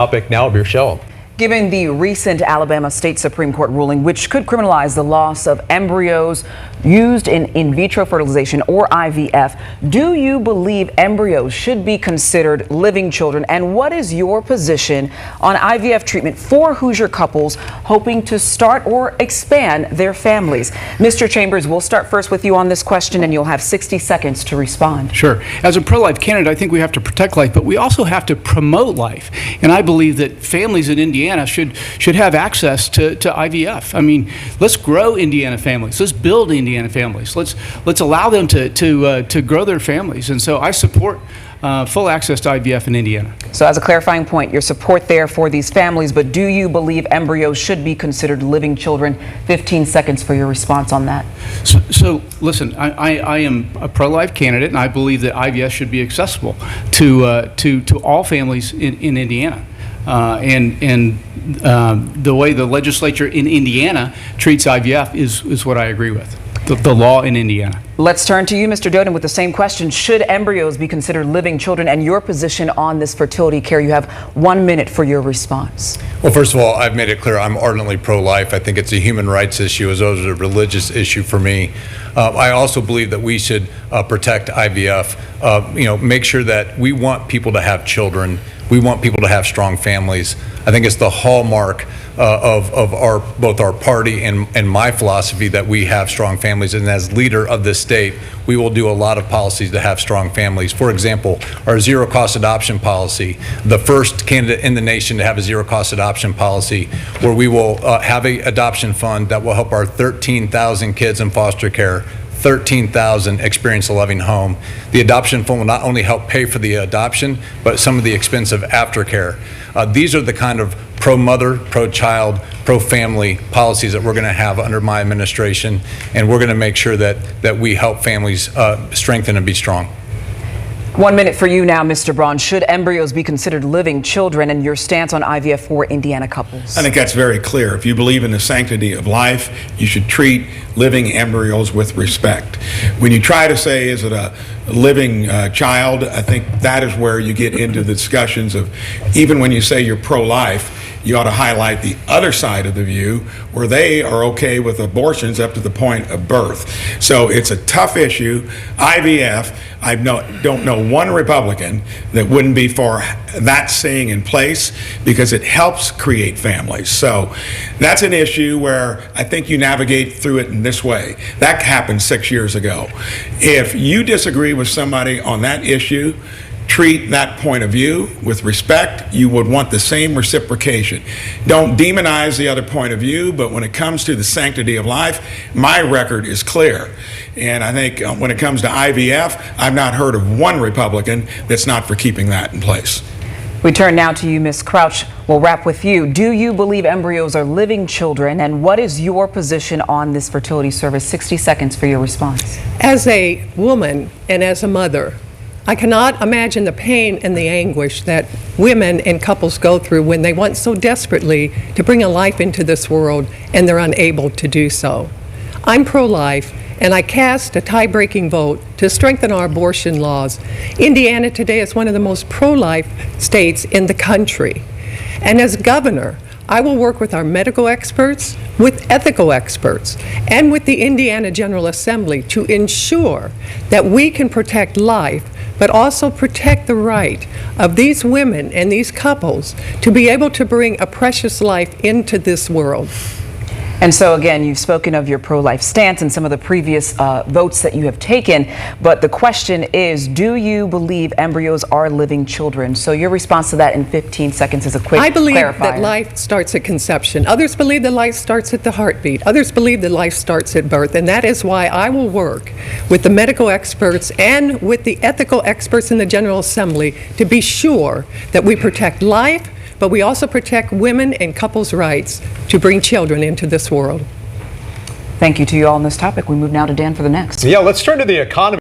Topic now of your show. Given the recent Alabama State Supreme Court ruling, which could criminalize the loss of embryos used in vitro fertilization or IVF, do you believe embryos should be considered living children? And what is your position on IVF treatment for Hoosier couples hoping to start or expand their families? Mr. Chambers, we'll start first with you on this question, and you'll have 60 seconds to respond. Sure. As a pro-life candidate, I think we have to protect life, but we also have to promote life. And I believe that families in Indiana should have access to IVF. I mean, let's grow Indiana families. Let's build Indiana families. Let's allow them to grow their families. And so I support full access to IVF in Indiana. So as a clarifying point, your support there for these families, but do you believe embryos should be considered living children? 15 seconds for your response on that. So listen, I am a pro-life candidate, and I believe that IVF should be accessible to all families in Indiana. The way the legislature in Indiana treats IVF is what I agree with, the law in Indiana. Let's turn to you, Mr. Doden, with the same question. Should embryos be considered living children, and your position on this fertility care? You have 1 minute for your response. Well, first of all, I've made it clear I'm ardently pro-life. I think it's a human rights issue as well as a religious issue for me. I also believe that we should protect IVF, make sure that we want people to have children. We want people to have strong families. I think it's the hallmark of both our party and my philosophy that we have strong families. And as leader of this state, we will do a lot of policies to have strong families. For example, our zero-cost adoption policy, the first candidate in the nation to have a zero-cost adoption policy, where we will have an adoption fund that will help our 13,000 kids in foster care, 13,000 experience a loving home. The adoption fund will not only help pay for the adoption, but some of the expensive aftercare. These are the kind of pro-mother, pro-child, pro-family policies that we're going to have under my administration, and we're going to make sure that we help families strengthen and be strong. 1 minute for you now, Mr. Braun. Should embryos be considered living children, and your stance on IVF for Indiana couples? I think that's very clear. If you believe in the sanctity of life, you should treat living embryos with respect. When you try to say, is it a living child, I think that is where you get into the discussions of, even when you say you're pro-life, you ought to highlight the other side of the view where they are okay with abortions up to the point of birth. So it's a tough issue. IVF, I don't know one Republican that wouldn't be for that staying in place because it helps create families. So that's an issue where I think you navigate through it in this way. That happened 6 years ago. If you disagree with somebody on that issue, treat that point of view with respect. You would want the same reciprocation. Don't demonize the other point of view, but when it comes to the sanctity of life, my record is clear. And I think when it comes to IVF, I've not heard of one Republican that's not for keeping that in place. We turn now to you, Ms. Crouch. We'll wrap with you. Do you believe embryos are living children, and what is your position on this fertility service? 60 seconds for your response. As a woman and as a mother, I cannot imagine the pain and the anguish that women and couples go through when they want so desperately to bring a life into this world and they're unable to do so. I'm pro-life, and I cast a tie-breaking vote to strengthen our abortion laws. Indiana today is one of the most pro-life states in the country. And as governor, I will work with our medical experts, with ethical experts, and with the Indiana General Assembly to ensure that we can protect life, but also protect the right of these women and these couples to be able to bring a precious life into this world. And so again, you've spoken of your pro-life stance and some of the previous votes that you have taken, but the question is, do you believe embryos are living children? So your response to that in 15 seconds is a quick clarifier. I believe that life starts at conception. Others believe that life starts at the heartbeat. Others believe that life starts at birth, and that is why I will work with the medical experts and with the ethical experts in the General Assembly to be sure that we protect life, but we also protect women and couples' rights to bring children into this world. Thank you to you all on this topic. We move now to Dan for the next. Yeah, let's turn to the economy.